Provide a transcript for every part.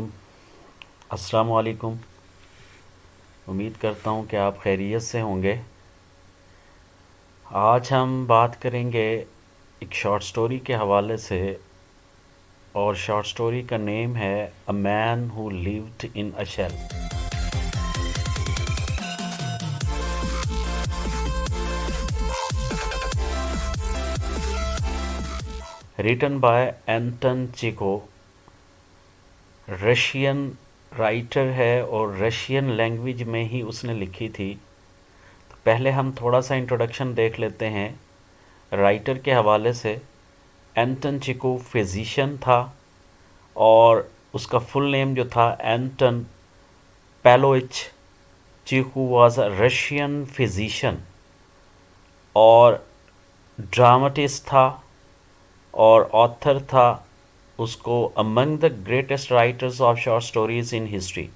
अस्सलाम वालेकुम। उम्मीद करता हूँ कि आप खैरियत से होंगे। आज हम बात करेंगे एक शॉर्ट स्टोरी के हवाले से, और शॉर्ट स्टोरी का नेम है a man who lived in a shell. Written by Anton Chekhov. Russian writer है और रशियन लैंग्वेज में ही उसने लिखी थी। तो पहले हम थोड़ा सा इंट्रोडक्शन देख लेते हैं राइटर के हवाले से। एंटन चिको फिजिशियन था और उसका फुल नेम जो था Anton Pavlovich Chekhov was a Russian physician और ड्रामाटिस्ट था और ऑथर था। उसको among the greatest writers of short stories in history.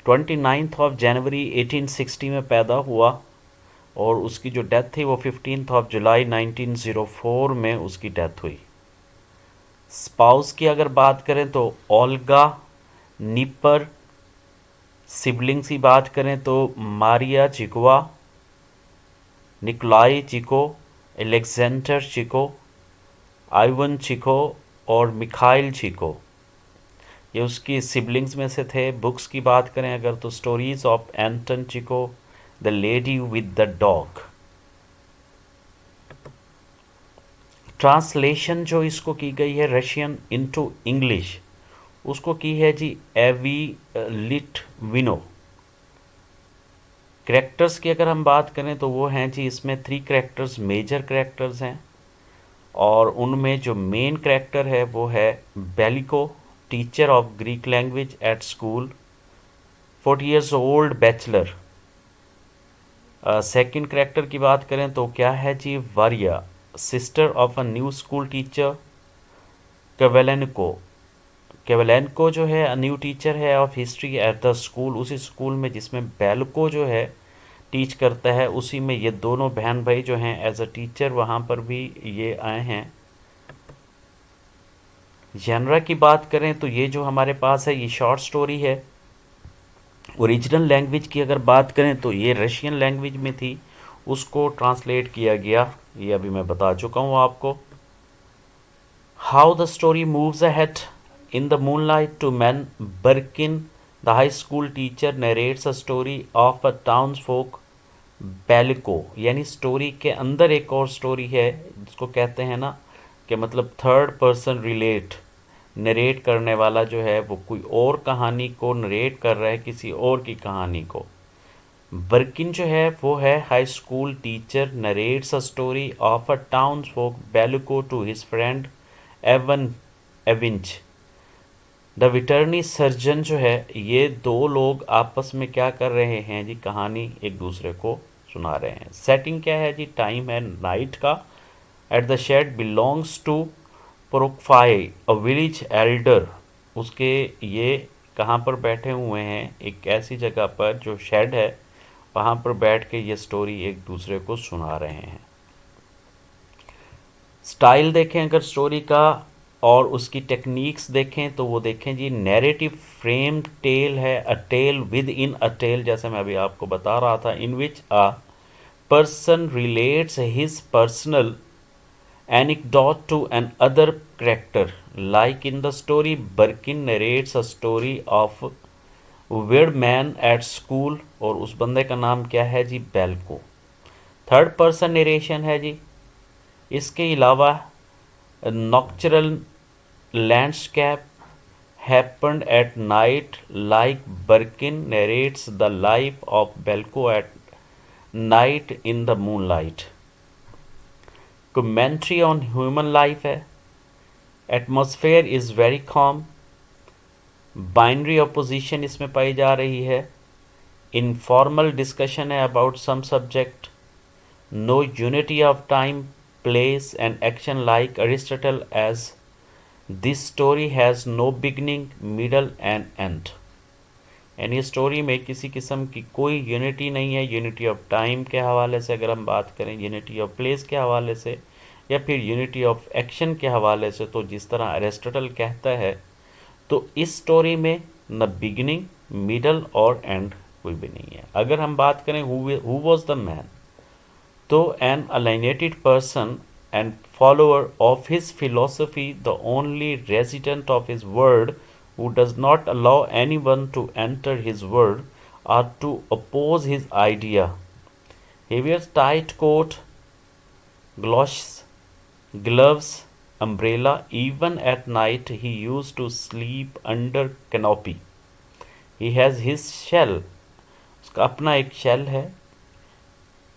29 of January 1860 में पैदा हुआ और उसकी जो डेथ थी वो 15 ऑफ जुलाई 1904 में उसकी डेथ हुई। स्पाउस की अगर बात करें तो ओल्गा निपर। सिबलिंग्स की बात करें तो Maria Chekhova, Nikolai Chekhov, Alexander Chekhov, Ivan Chekhov और मिखाइल चिको, ये उसकी सिबलिंग्स में से थे। बुक्स की बात करें अगर तो stories of Anton Chekhov, the lady with the dog. Translation जो इसको की गई है रशियन इनटू इंग्लिश, उसको की है जी एवी लिटविनो। कैरेक्टर्स की अगर हम बात करें तो वो हैं जी, इसमें 3 कैरेक्टर्स मेजर कैरेक्टर्स हैं और उनमें जो मेन कैरेक्टर है वो है Belikov, teacher of Greek language at school, 40 years old bachelor. Second character की बात करें तो क्या है जी, Varya, sister of a new school teacher Kovalenko. Kovalenko जो है न्यू टीचर है of history at the school, उसी स्कूल में जिसमें बेलको जो है टीच करता है, उसी में ये दोनों बहन भाई जो हैं एज अ टीचर वहाँ पर भी ये आए हैं। जनरा की बात करें तो ये जो हमारे पास है ये शॉर्ट स्टोरी है। ओरिजिनल लैंग्वेज की अगर बात करें तो ये रशियन लैंग्वेज में थी, उसको ट्रांसलेट किया गया, ये अभी मैं बता चुका हूँ आपको। How the story moves ahead in the moonlight two man Burkin the high school teacher narrates a story of a town's folk Belikov. यानी स्टोरी के अंदर एक और स्टोरी है जिसको कहते हैं ना कि मतलब थर्ड पर्सन रिलेट, नरेट करने वाला जो है वो कोई और कहानी को नरेट कर रहा है, किसी और की कहानी को। बर्किन जो है वो है high school teacher narrates a story of a town folk Belikov to his friend Ivan Ivanovich. The veterinary surgeon जो है, ये दो लोग आपस में क्या कर रहे हैं जी, कहानी एक दूसरे को सुना रहे हैं। सेटिंग क्या है जी, टाइम है नाइट का। At the shed belongs to Prokofy a village elder. उसके ये कहाँ पर बैठे हुए हैं, एक ऐसी जगह पर जो शेड है, वहाँ पर बैठ के ये स्टोरी एक दूसरे को सुना रहे हैं। स्टाइल देखें अगर स्टोरी का और उसकी टेक्निक्स देखें तो वो देखें जी, नैरेटिव फ्रेम टेल है, a tale within a tale, जैसे मैं अभी आपको बता रहा था, in which a person relates his personal anecdote to an other character. Like in the story, Birkin narrates a story of weird man at school, और उस बंदे का नाम क्या है जी, बेल्को। थर्ड पर्सन नरेशन है जी। इसके अलावा नॉक्चरल landscape happened at night, like Birkin narrates the life of Belko at night in the moonlight. Commentary on human life है। Atmosphere is very calm. Binary opposition इसमें पाई जा रही है। इनफॉर्मल डिस्कशन है about some subject. No unity of time, place and action like Aristotle, as this story has no beginning middle and end. यानी स्टोरी में किसी किस्म की कोई यूनिटी नहीं है। यूनिटी ऑफ टाइम के हवाले से अगर हम बात करें, यूनिटी ऑफ प्लेस के हवाले से, या फिर यूनिटी ऑफ एक्शन के हवाले से, तो जिस तरह अरिस्टोटल कहता है तो इस स्टोरी में न बिगिनिंग, मिडल और एंड कोई भी नहीं है। अगर हम बात करें हु वॉज द मैन, तो an alienated person and follower of his philosophy, the only resident of his world, who does not allow anyone to enter his world or to oppose his idea. He wears tight coat, galoshes, gloves, umbrella. Even at night, he used to sleep under canopy. He has his shell. उसका अपना एक shell है,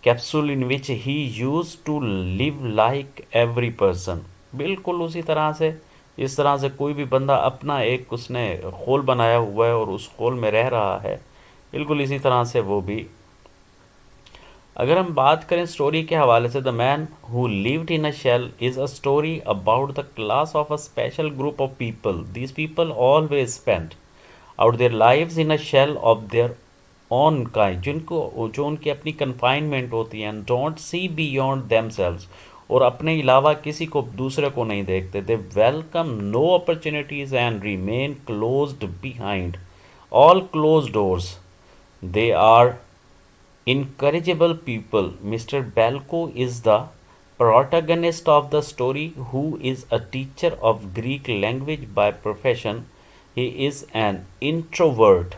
capsule in which he use to live like every person. बिल्कुल उसी तरह से, इस तरह से कोई भी बंदा अपना एक उसने खोल बनाया हुआ है और उस खोल में रह रहा है, बिल्कुल इसी तरह से वो भी। अगर हम बात करें स्टोरी के हवाले से, the man who lived in a shell is a story about the class of a special group of people. These people always spend out their lives in a shell of their own kind, जिनको जो उनकी अपनी confinement होती है, and don't see beyond themselves, और अपने अलावा किसी को दूसरे को नहीं देखते। They welcome no opportunities and remain closed behind all close doors. They are incorrigible people. Mr. Balko is the protagonist of the story, who is a teacher of Greek language by profession. He is an introvert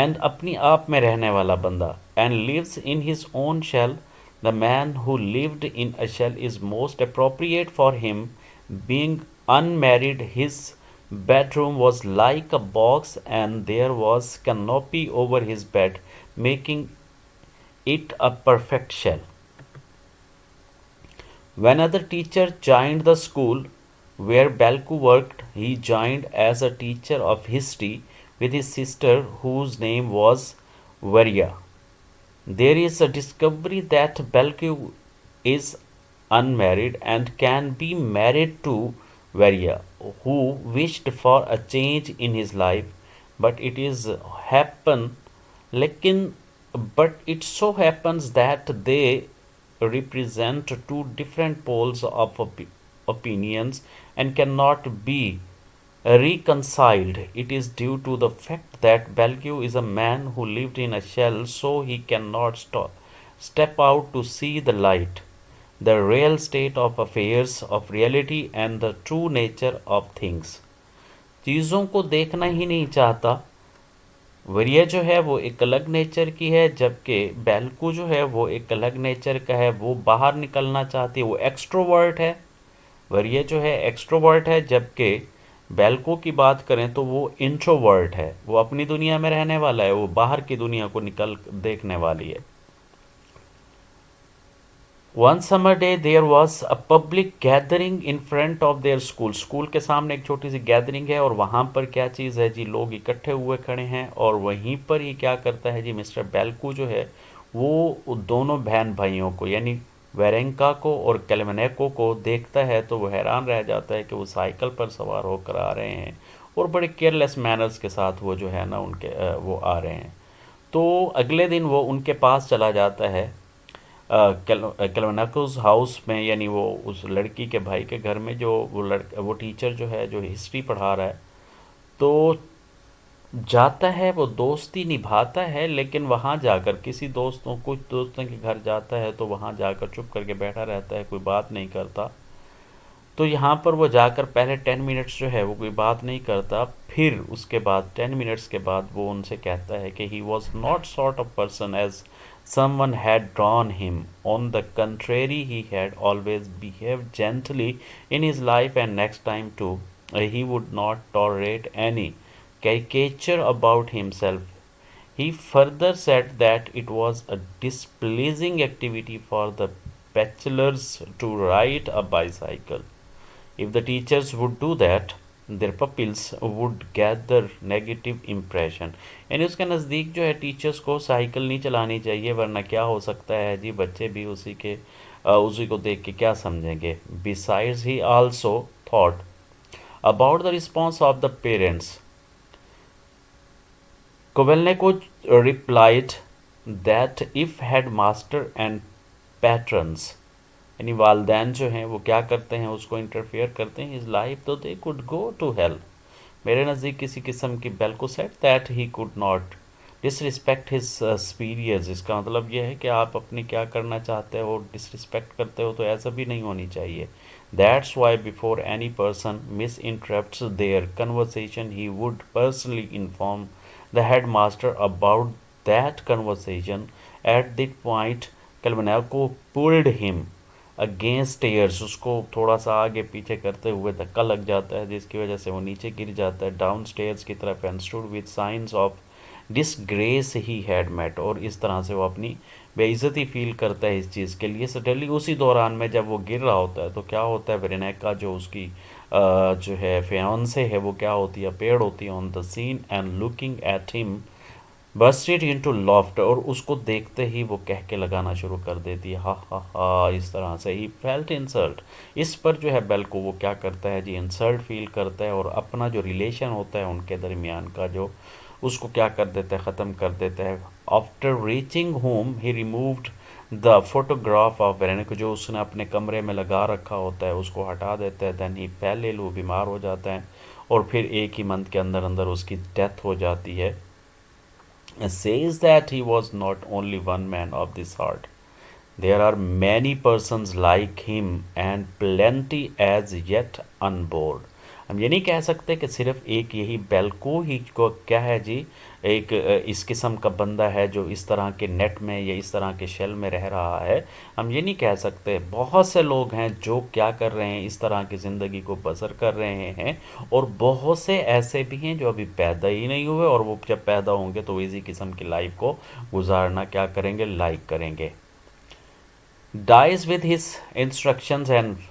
and अपनी आप में रहने वाला बंदा, and lives in his own shell. The man who lived in a shell is most appropriate for him. Being unmarried, his bedroom was like a box and there was canopy over his bed, making it a perfect shell. When other teacher joined the school where Balku worked, he joined as a teacher of history with his sister, whose name was Varya. There is a discovery that Balku is unmarried and can be married to Varya, who wished for a change in his life, but it is happen, लेकिन but it so happens that they represent two different poles of opinions and cannot be reconciled. It is due to the fact that Belgium is a man who lived in a shell, so he cannot step out to see the light, the real state of affairs, of reality, and the true nature of things. चीज़ों को देखना ही नहीं चाहता। वरिया जो है वो एक अलग नेचर की है, जबकि बेल्कू जो है वो एक अलग नेचर का है। वो बाहर निकलना चाहती है, वो एक्सट्रोवर्ट है। वरिया जो है एक्सट्रोवर्ट है, जबकि बेल्कू की बात करें तो वो इंट्रोवर्ट है। वो अपनी दुनिया में रहने वाला है, वो बाहर की दुनिया को निकल देखने वाली है। One summer day there was a public gathering in front of their school. School के सामने एक छोटी सी गैदरिंग है और वहाँ पर क्या चीज़ है जी, लोग इकट्ठे हुए खड़े हैं। और वहीं पर ही क्या करता है जी, मिस्टर बेल्कू जो है वो दोनों बहन भाइयों को, यानी वेरेंका को और कैलमनेको को देखता है तो वो हैरान रह जाता है कि वो साइकिल पर सवार होकर आ रहे हैं और बड़े केयरलेस मैनर्स के साथ वो जो है ना उनके वो आ रहे हैं। तो अगले दिन वो उनके पास चला जाता है कैलवनाकोस हाउस में, यानी वो उस लड़की के भाई के घर में, जो वो टीचर जो है जो हिस्ट्री पढ़ा रहा है। तो जाता है, वो दोस्ती निभाता है, लेकिन वहाँ जाकर कुछ दोस्तों के घर जाता है तो वहाँ जाकर चुप करके बैठा रहता है, कोई बात नहीं करता। तो यहाँ पर वो जाकर पहले 10 मिनट्स जो है वो कोई बात नहीं करता, फिर उसके बाद 10 मिनट्स के बाद वो उनसे कहता है कि he was not sort of person as someone had drawn him. On the contrary, he had always behaved gently in his life, and next time too, he would not tolerate any caricature about himself. He further said that it was a displeasing activity for the bachelors to ride a bicycle. If the teachers would do that, their pupils would gather negative impression. यानी उसके नज़दीक जो है teachers को cycle नहीं चलानी चाहिए, वरना क्या हो सकता है जी, बच्चे भी उसी को देख के क्या समझेंगे। Besides, he also thought about the response of the parents. Kovelneko replied that if headmaster and patrons, यानी वालदैन जो हैं वो क्या करते हैं, उसको इंटरफेयर करते हैं इस लाइफ, तो they could go to hell. मेरे नज़दीक किसी किस्म की Belikov said that he could not disrespect his superiors. इसका मतलब ये है कि आप अपनी क्या करना चाहते हो, डिसरिस्पेक्ट करते हो तो ऐसा भी नहीं होनी चाहिए। That's why before any person misinterprets their conversation he would personally inform the head master about that conversation. At that point Kovalenko pulled him against stairs, उसको थोड़ा सा आगे पीछे करते हुए धक्का लग जाता है जिसकी वजह से वो नीचे गिर जाता है डाउन स्टेयर्स की तरफ and stood with signs of disgrace he had met. और इस तरह से वो अपनी बेइज्जती फील करता है इस चीज़ के लिए। सडनली उसी दौरान में जब वो गिर रहा होता है तो क्या होता है, वेरोनिका जो उसकी जो है फियांसे है वो क्या होती है, पेड़ होती है on the scene and looking at him bursted into लॉफ्ट। और उसको देखते ही वो कह के लगाना शुरू कर देती है हा हा हा। इस तरह से ही फेल्ट इंसल्ट। इस पर जो है बेल को वो क्या करता है जी, इंसल्ट फील करता है और अपना जो रिलेशन होता है उनके दरमियान का जो, उसको क्या कर देता है, ख़त्म कर देता है। After reaching home he removed the photograph of Veronica, जो उसने अपने कमरे में लगा रखा होता है उसको हटा देता है। दैन ही फेल इल, वो बीमार हो जाता है और फिर एक ही मंथ के अंदर अंदर उसकी डेथ हो जाती है। Says that he was not only one man of this heart. There are many persons like him and plenty as yet unborn. हम ये नहीं कह सकते कि सिर्फ एक यही बेल्को ही को क्या है जी, एक इस किस्म का बंदा है जो इस तरह के नेट में या इस तरह के शेल में रह रहा है। हम ये नहीं कह सकते, बहुत से लोग हैं जो क्या कर रहे हैं, इस तरह की ज़िंदगी को बसर कर रहे हैं। और बहुत से ऐसे भी हैं जो अभी पैदा ही नहीं हुए और वो जब पैदा होंगे तो इसी किस्म की लाइफ को गुजारना क्या करेंगे, लाइक करेंगे। dies with his instructions and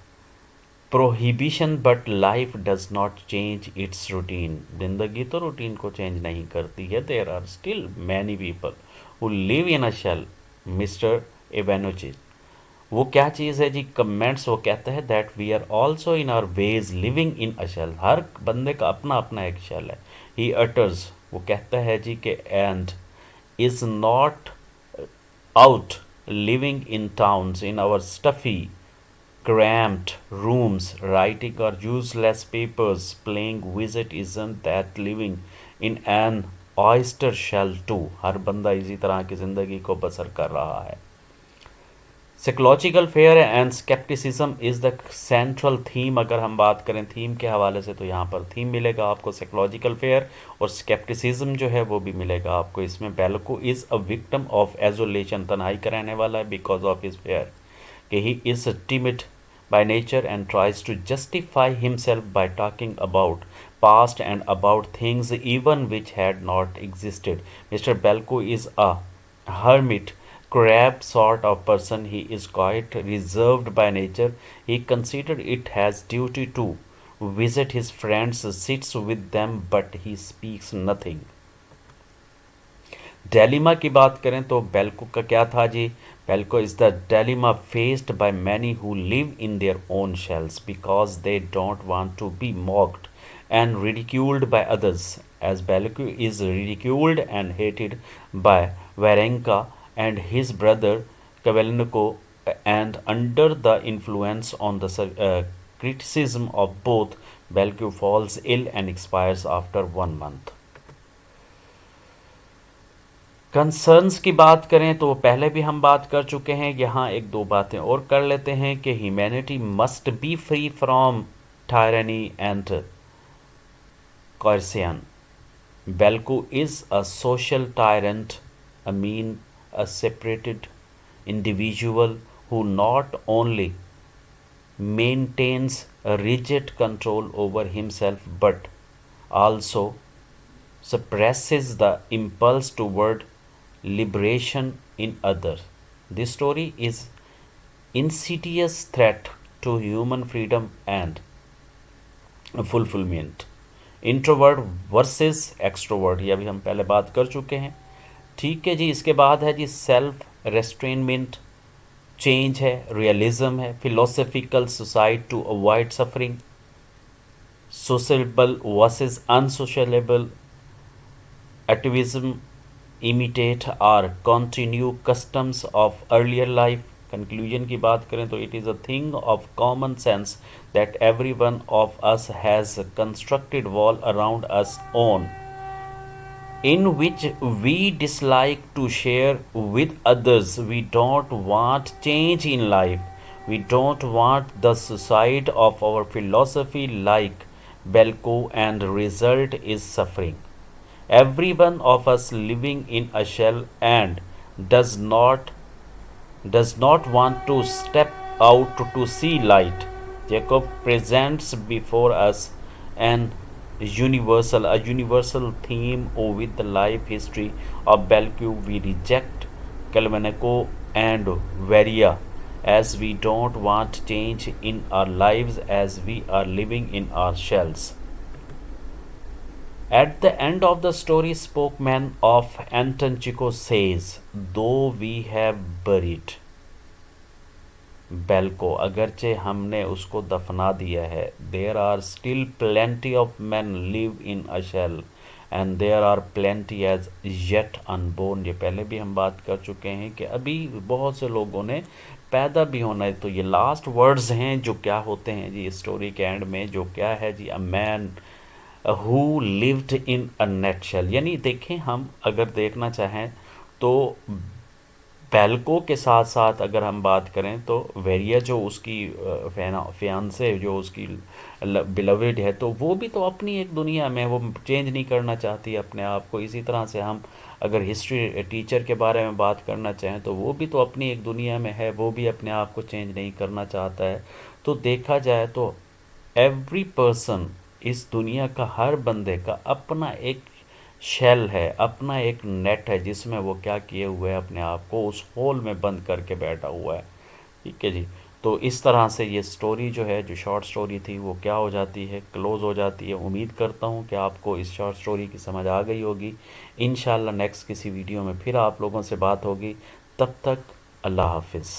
prohibition, but life does not change its routine. जिंदगी तो रूटीन को चेंज नहीं करती है। There are still many people who live in a shell. Mister Ivanovich, वो क्या चीज़ है जी, कमेंट्स वो कहता है that we are also in our ways living in a shell. हर बंदे का अपना अपना एक शेल है। ही अटर्स, वो कहता है जी कि and is not out living in towns in our stuffy cramped rooms writing our useless papers playing visit, isn't that living in an oyster shell too? हर बंदा इसी तरह की ज़िंदगी को बसर कर रहा है। Psychological fair and scepticism is the central theme. अगर हम बात करें थीम के हवाले से तो यहाँ पर थीम मिलेगा आपको साइकोलॉजिकल फेयर, और स्केप्टिसिज्म जो है वो भी मिलेगा आपको इसमें। Belikov is a victim of isolation, तन्हाई का रहने वाला है, बिकॉज ऑफ हिज फेयर कि he is timid by nature and tries to justify himself by talking about past and about things even which had not existed. Mr. Belko is a hermit crab sort of person. He is quite reserved by nature. He considered it his duty to visit his friends, sits with them, but he speaks nothing. Dilemma की बात करें तो Belikov का क्या था जी, Belikov is the dilemma faced by many who live in their own shells because they don't want to be mocked and ridiculed by others, as Belikov is ridiculed and hated by Varenka and his brother Kavelinko, and under the influence on the criticism of both, Bellew falls ill and expires after 1 month. Concerns की बात करें तो पहले भी हम बात कर चुके हैं, यहाँ एक दो बातें और कर लेते हैं कि humanity must be free from tyranny and coercion. Belko is a social tyrant, a mean, a separated individual who not only maintains a rigid control over himself but also suppresses the impulse toward liberation in others. This story is insidious threat to human freedom and fulfillment. Introvert versus extrovert, ये अभी हम पहले बात कर चुके हैं। ठीक है जी, इसके बाद है जी सेल्फ रेस्ट्रेनमेंट, चेंज है, रियलिज्म है, philosophical suicide to avoid suffering, sociable versus unsociable, activism, imitate or continue customs of earlier life, conclusion की बात करें तो it is a thing of common sense that every one of us has constructed wall around us own in which we dislike to share with others. We don't want change in life. We don't want the suicide of our philosophy like Belko, and result is suffering. Every one of us living in a shell and does not does not want to step out to see light. Jacob presents before us a universal theme with the life history of Bellew. We reject Kalmanako and Varia as we don't want change in our lives as we are living in our shells. At the end of the story, spokesman of Anton Chico says, though we have buried बेल को, अगरचे हमने उसको दफना दिया है, there are still plenty of man live in a shell and there are plenty as yet unborn. ये पहले भी हम बात कर चुके हैं कि अभी बहुत से लोगों ने पैदा भी होना है। तो ये लास्ट वर्ड्स हैं जो क्या होते हैं जी स्टोरी के एंड में, जो क्या है जी, a man who lived in a nutshell. यानी देखें, हम अगर देखना चाहें तो बेल्को के साथ साथ अगर हम बात करें तो वेरिया जो उसकी फियांसे जो उसकी बिलवेड है, तो वो भी तो अपनी एक दुनिया में, वो चेंज नहीं करना चाहती अपने आप को। इसी तरह से हम अगर हिस्ट्री टीचर के बारे में बात करना चाहें तो वो भी तो अपनी एक दुनिया में है, वो भी अपने आप को चेंज नहीं करना चाहता है। तो देखा जाए तो एवरी पर्सन, इस दुनिया का हर बंदे का अपना एक शेल है, अपना एक नेट है जिसमें वो क्या किए हुए है, अपने आप को उस होल में बंद करके बैठा हुआ है। ठीक है जी। तो इस तरह से ये स्टोरी जो है, जो शॉर्ट स्टोरी थी, वो क्या हो जाती है, क्लोज़ हो जाती है। उम्मीद करता हूँ कि आपको इस शॉर्ट स्टोरी की समझ आ गई होगी। इंशाल्लाह नेक्स्ट किसी वीडियो में फिर आप लोगों से बात होगी। तब तक अल्लाह हाफिज़।